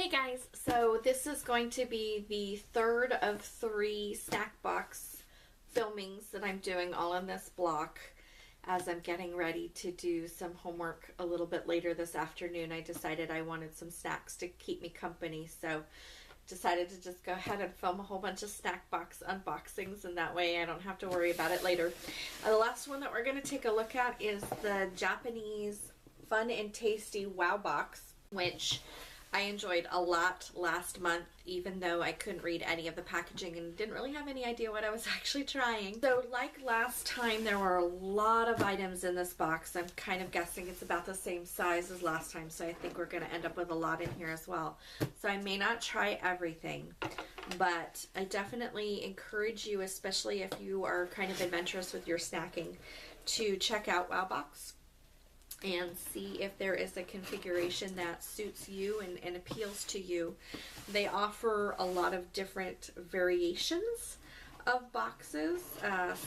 Hey guys, so this is going to be the third of 3 snack box filmings that I'm doing all in this block as I'm getting ready to do some homework a little bit later this afternoon. I decided I wanted some snacks to keep me company, so decided to just go ahead and film a whole bunch of snack box unboxings, and that way I don't have to worry about it later. The last one that we're going to take a look at is the Japanese Fun and Tasty Wow Box, which I enjoyed a lot last month, even though I couldn't read any of the packaging and didn't really have any idea what I was actually trying. So like last time, there were a lot of items in this box. I'm kind of guessing it's about the same size as last time, so I think we're going to end up with a lot in here as well. So I may not try everything, but I definitely encourage you, especially if you are kind of adventurous with your snacking, to check out Wow Box and see if there is a configuration that suits you and appeals to you. They offer a lot of different variations of boxes.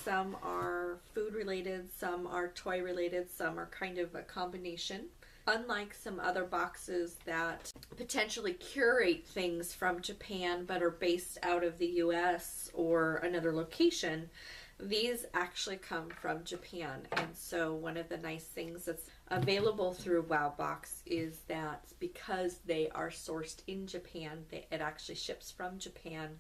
Some are food related, some are toy related, some are kind of a combination. Unlike some other boxes that potentially curate things from Japan but are based out of the US or another location, these actually come from Japan. And so one of the nice things that's available through Wow Box is that because they are sourced in Japan, it actually ships from Japan.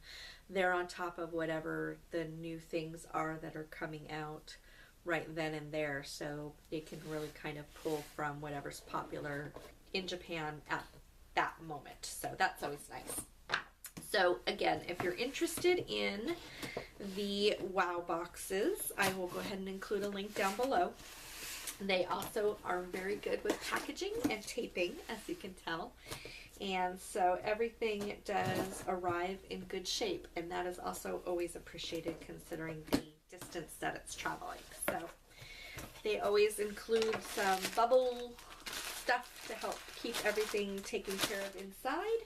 They're on top of whatever the new things are that are coming out right then and there, so they can really kind of pull from whatever's popular in Japan at that moment. So that's always nice. So again, if you're interested in the Wow Boxes, I will go ahead and include a link down below. They also are very good with packaging and taping, as you can tell. And so everything does arrive in good shape, and that is also always appreciated considering the distance that it's traveling. So they always include some bubble stuff to help keep everything taken care of inside.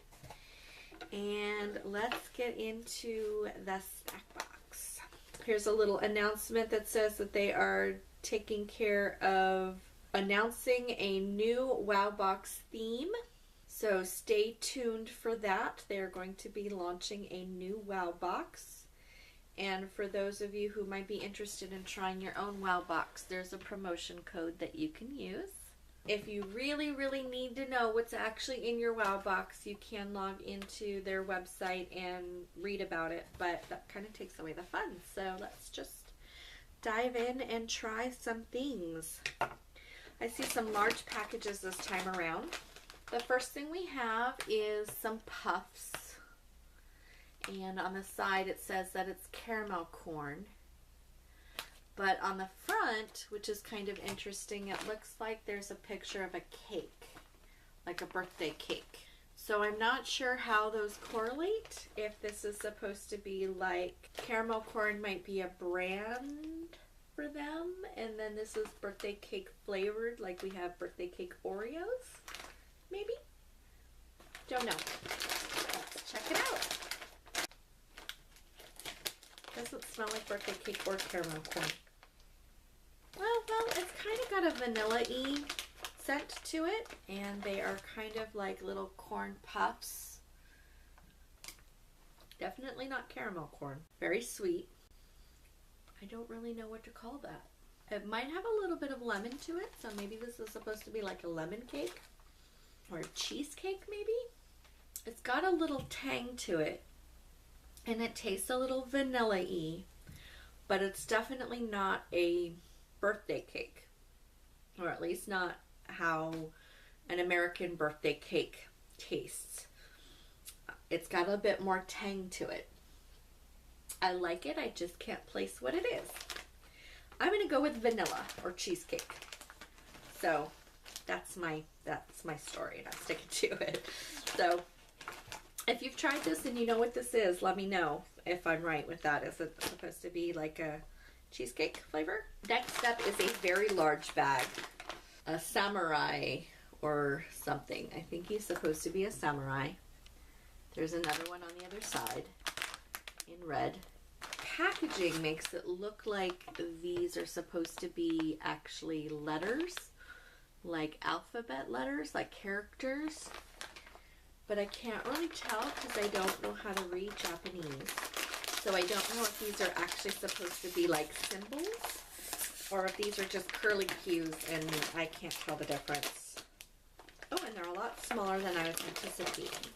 And let's get into the snack box. Here's a little announcement that says that they are taking care of announcing a new Wow Box theme. So stay tuned for that. They're going to be launching a new Wow Box. And for those of you who might be interested in trying your own Wow Box, there's a promotion code that you can use. If you really need to know what's actually in your Wow Box, you can log into their website and read about it, but that kind of takes away the fun. So let's just dive in and try some things. I see some large packages this time around. The first thing we have is some puffs, and on the side it says that it's caramel corn. But on the front, which is kind of interesting, it looks like there's a picture of a cake, like a birthday cake. So I'm not sure how those correlate, if this is supposed to be like caramel corn might be a brand for them, and then this is birthday cake flavored, like we have birthday cake Oreos, maybe? Don't know. Let's check it out. Doesn't smell like birthday cake or caramel corn. Well, it's kind of got a vanilla-y scent to it, and they are kind of like little corn puffs. Definitely not caramel corn. Very sweet. I don't really know what to call that. It might have a little bit of lemon to it, so maybe this is supposed to be like a lemon cake or a cheesecake maybe. It's got a little tang to it, and it tastes a little vanilla-y, but it's definitely not a birthday cake, or at least not how an American birthday cake tastes. It's got a bit more tang to it. I like it, I just can't place what it is. I'm gonna go with vanilla or cheesecake. So that's my story, and I'm sticking to it. So if you've tried this and you know what this is, let me know if I'm right with that. Is it supposed to be like a cheesecake flavor? Next up is a very large bag. A samurai or something. I think he's supposed to be a samurai. There's another one on the other side in red. Packaging makes it look like these are supposed to be actually letters, like alphabet letters, like characters. but I can't really tell because I don't know how to read Japanese. So I don't know if these are actually supposed to be like symbols or if these are just curly cues and I can't tell the difference. Oh, and they're a lot smaller than I was anticipating.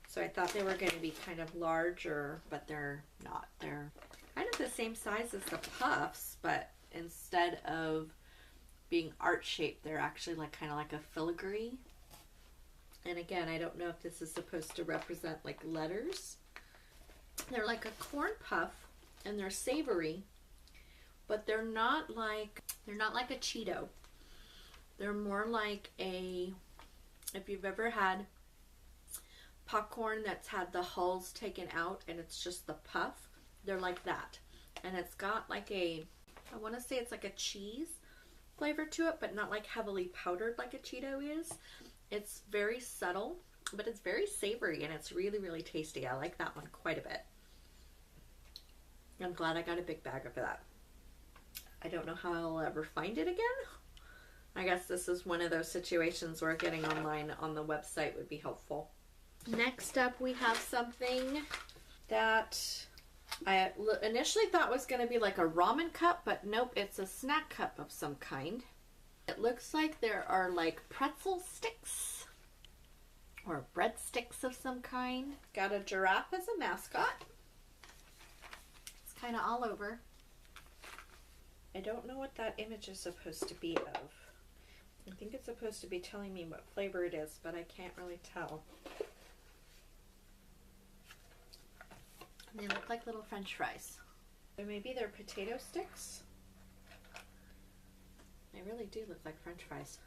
So I thought they were going to be kind of larger, but they're not. They're kind of the same size as the puffs, but instead of being art-shaped, they're actually like kind of like a filigree. And again, I don't know if this is supposed to represent like letters. They're like a corn puff and they're savory, but they're not like a Cheeto. They're more like if you've ever had popcorn that's had the hulls taken out and it's just the puff, they're like that. And it's got like I want to say it's like a cheese flavor to it, but not like heavily powdered like a Cheeto is. It's very subtle, but it's very savory and it's really, really tasty. I like that one quite a bit. I'm glad I got a big bag of that. I don't know how I'll ever find it again. I guess this is one of those situations where getting online on the website would be helpful. Next up, we have something that I initially thought was going to be like a ramen cup, but nope, it's a snack cup of some kind. It looks like there are like pretzel sticks or breadsticks of some kind. Got a giraffe as a mascot. It's kind of all over. I don't know what that image is supposed to be of. I think it's supposed to be telling me what flavor it is, but I can't really tell. They look like little French fries. Or maybe they're potato sticks. They really do look like French fries.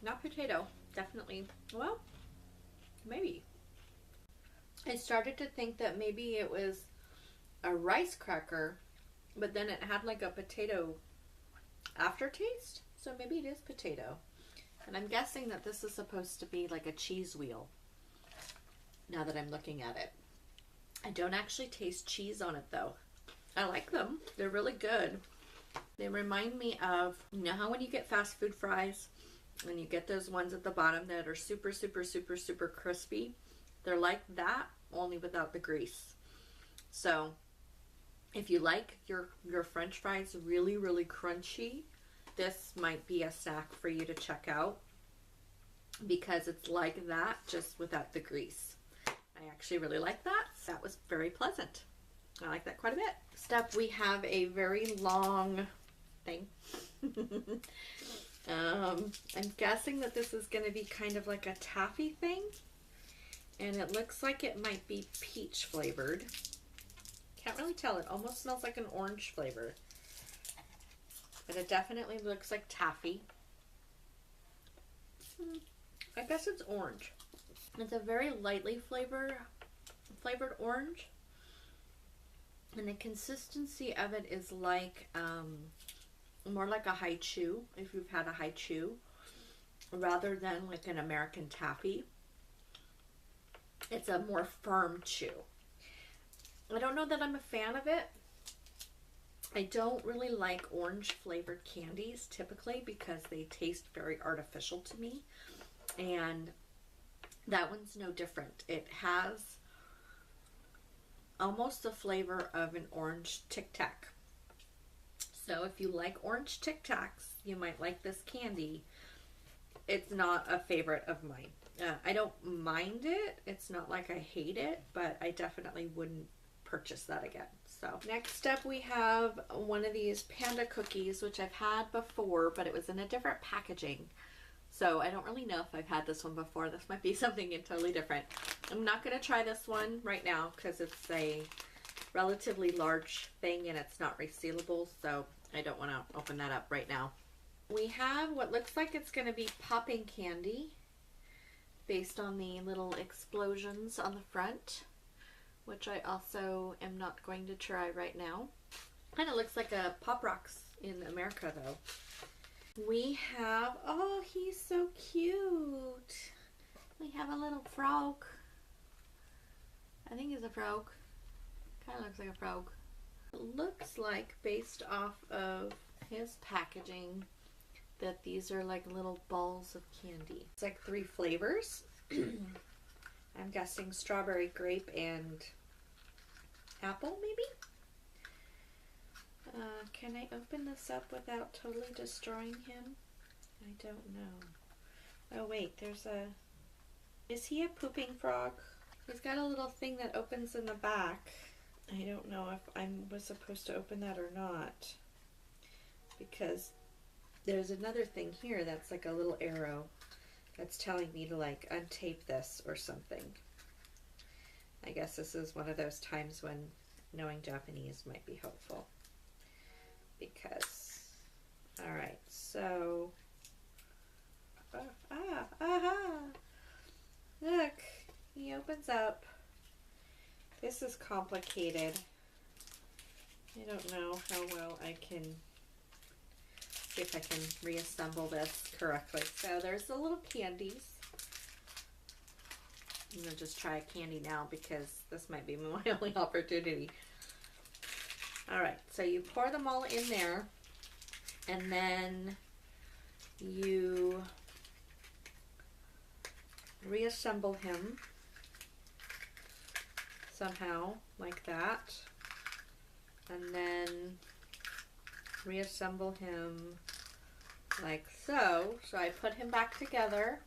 Not potato, definitely. Well, maybe. I started to think that maybe it was a rice cracker, but then it had like a potato aftertaste. So maybe it is potato. And I'm guessing that this is supposed to be like a cheese wheel, now that I'm looking at it. I don't actually taste cheese on it though. I like them. They're really good. They remind me of, you know how when you get fast food fries and you get those ones at the bottom that are super, super, super, super crispy? They're like that, only without the grease. So if you like your French fries really, really crunchy, this might be a snack for you to check out because it's like that, just without the grease. I actually really like that. That was very pleasant. I like that quite a bit. Next up, we have a very long thing. I'm guessing that this is going to be kind of like a taffy thing. And it looks like it might be peach flavored. Can't really tell. It almost smells like an orange flavor. But it definitely looks like taffy. I guess it's orange. It's a very lightly flavored orange. And the consistency of it is like, more like a high chew, if you've had a high chew, rather than like an American taffy. It's a more firm chew. I don't know that I'm a fan of it. I don't really like orange flavored candies typically because they taste very artificial to me. And that one's no different. It has almost the flavor of an orange Tic Tac. So if you like orange Tic Tacs, you might like this candy. It's not a favorite of mine. I don't mind it. It's not like I hate it, but I definitely wouldn't purchase that again. So next up we have one of these panda cookies, which I've had before, but it was in a different packaging. So I don't really know if I've had this one before. This might be something totally different. I'm not going to try this one right now because it's a relatively large thing and it's not resealable, so I don't want to open that up right now. We have what looks like it's going to be popping candy based on the little explosions on the front, which I also am not going to try right now. Kind of looks like a Pop Rocks in America though. We have, oh, he's so cute. We have a little frog. I think he's a frog. Kind of looks like a frog. It looks like, based off of his packaging, that these are like little balls of candy. It's like 3 flavors. I'm guessing strawberry, grape, and apple, maybe? Can I open this up without totally destroying him? I don't know. Oh wait, there's a... Is he a pooping frog? He's got a little thing that opens in the back. I don't know if I was supposed to open that or not, because there's another thing here that's like a little arrow that's telling me to like untape this or something. I guess this is one of those times when knowing Japanese might be helpful. Because, alright, so, look, he opens up. This is complicated. I don't know how well I can, see if I can reassemble this correctly. So there's the little candies. I'm gonna just try a candy now because this might be my only opportunity. Alright, so you pour them all in there, and then you reassemble him somehow, like that, and then reassemble him like so. So I put him back together,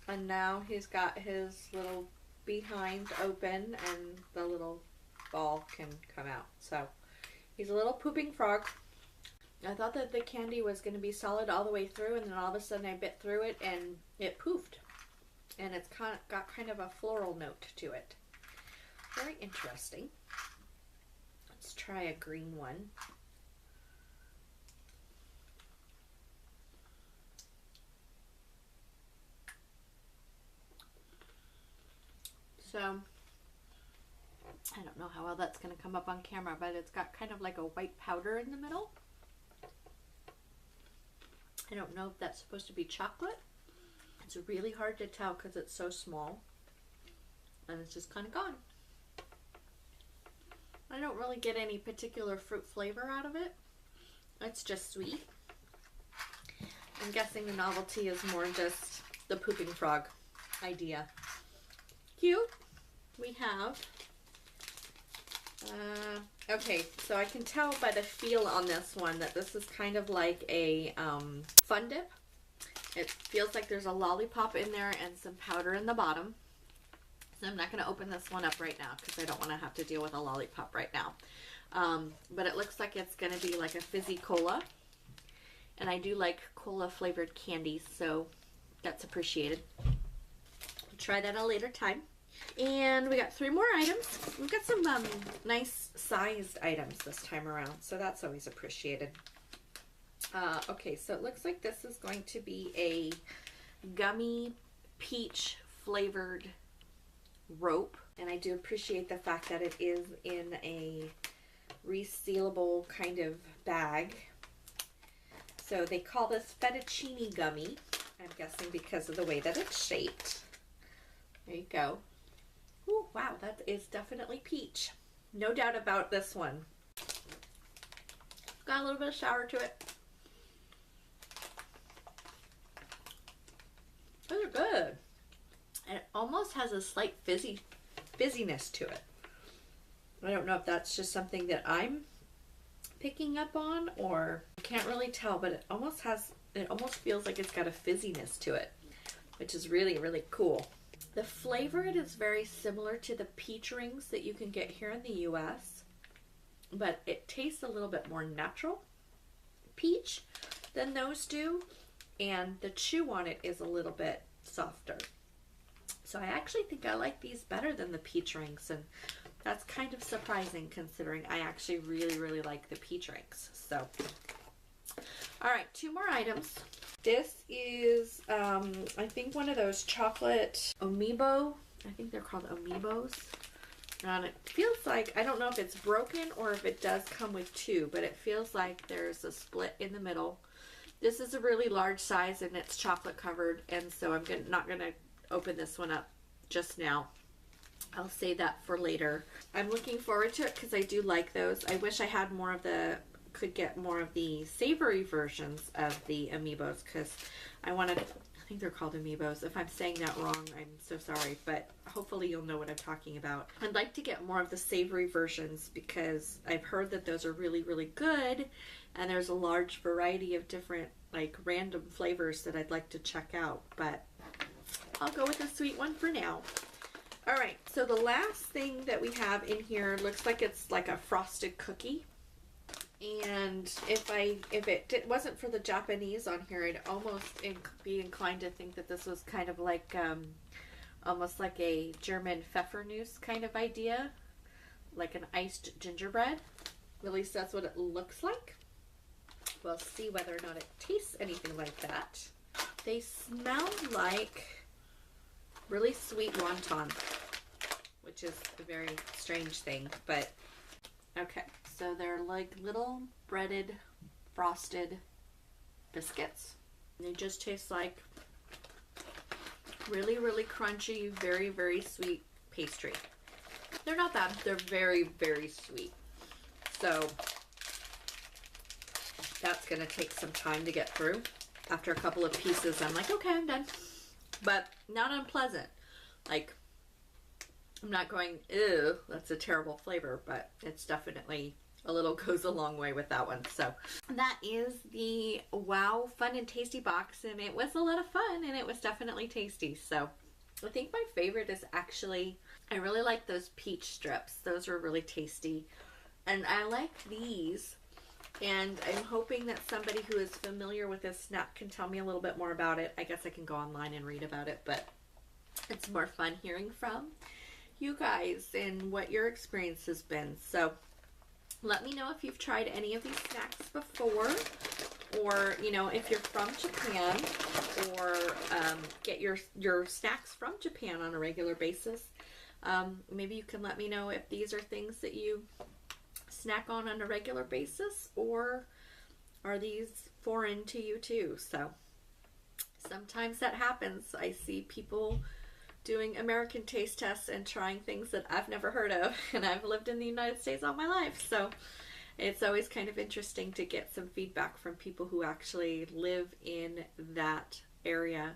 and now he's got his little behind open, and the little ball can come out. So he's a little pooping frog. I thought that the candy was going to be solid all the way through, and then all of a sudden I bit through it and it poofed, and it's got kind of a floral note to it. Very interesting. Let's try a green one. So I don't know how well that's going to come up on camera, but it's got kind of like a white powder in the middle. I don't know if that's supposed to be chocolate. It's really hard to tell because it's so small, and it's just kind of gone. I don't really get any particular fruit flavor out of it. It's just sweet. I'm guessing the novelty is more just the pooping frog idea. Cute. We have, okay, so I can tell by the feel on this one that this is kind of like a Fun Dip. It feels like there's a lollipop in there and some powder in the bottom. So I'm not going to open this one up right now because I don't want to have to deal with a lollipop right now. But it looks like it's going to be like a fizzy cola. And I do like cola flavored candies, so that's appreciated. We'll try that at a later time. And we got 3 more items. We've got some nice sized items this time around, so that's always appreciated. Okay, so it looks like this is going to be a gummy peach flavored rope, and I do appreciate the fact that it is in a resealable kind of bag. So they call this fettuccine gummy, I'm guessing because of the way that it's shaped. There you go. Ooh, wow, that is definitely peach. No doubt about this one. Got a little bit of sour to it. Those are good. And it almost has a slight fizziness to it. I don't know if that's just something that I'm picking up on, or I can't really tell, but it almost feels like it's got a fizziness to it, which is really, really cool. The flavor is very similar to the peach rings that you can get here in the US, but it tastes a little bit more natural peach than those do, and the chew on it is a little bit softer. So I actually think I like these better than the peach rings, and that's kind of surprising considering I actually really, really like the peach rings. So, all right, 2 more items. This is, I think one of those chocolate amiibo. I think they're called amiibos. And it feels like, I don't know if it's broken or if it does come with 2, but it feels like there's a split in the middle. This is a really large size and it's chocolate covered, and so I'm not going to open this one up just now. I'll save that for later. I'm looking forward to it because I do like those. I wish I had more of the could get more of the savory versions of the Amiibos, because I think they're called Amiibos. If I'm saying that wrong, I'm so sorry, but hopefully you'll know what I'm talking about. I'd like to get more of the savory versions because I've heard that those are really, really good, and there's a large variety of different, like, random flavors that I'd like to check out, but I'll go with the sweet one for now. All right, so the last thing that we have in here looks like it's like a frosted cookie. And if it wasn't for the Japanese on here, I'd almost be inclined to think that this was kind of like almost like a German Pfeffernuss kind of idea, like an iced gingerbread. At least that's what it looks like. We'll see whether or not it tastes anything like that. They smell like really sweet wonton, which is a very strange thing, but okay. So they're like little breaded, frosted biscuits. They just taste like really, really crunchy, very, very sweet pastry. They're not bad. They're very, very sweet. So that's going to take some time to get through. After a couple of pieces, I'm like, okay, I'm done. But not unpleasant. Like, I'm not going, ew, that's a terrible flavor, but it's definitely a little goes a long way with that one. So that is the Wow Fun and Tasty box, and it was a lot of fun, and it was definitely tasty. So I think my favorite is actually, I really like those peach strips. Those are really tasty. And I like these, and I'm hoping that somebody who is familiar with this snack can tell me a little bit more about it. I guess I can go online and read about it, but it's more fun hearing from you guys and what your experience has been. So let me know if you've tried any of these snacks before, or, you know, if you're from Japan, or get your snacks from Japan on a regular basis. Maybe you can let me know if these are things that you snack on a regular basis, or are these foreign to you too? So sometimes that happens. I see people doing American taste tests and trying things that I've never heard of, and I've lived in the United States all my life, so it's always kind of interesting to get some feedback from people who actually live in that area,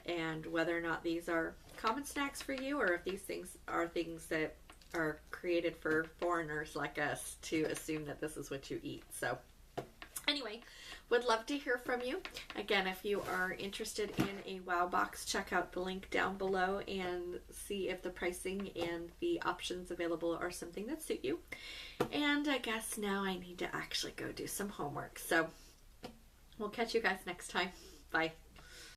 and whether or not these are common snacks for you, or if these things are things that are created for foreigners like us to assume that this is what you eat. So anyway, would love to hear from you. Again, if you are interested in a Wow box, check out the link down below and see if the pricing and the options available are something that suit you. And I guess now I need to actually go do some homework. So we'll catch you guys next time. Bye.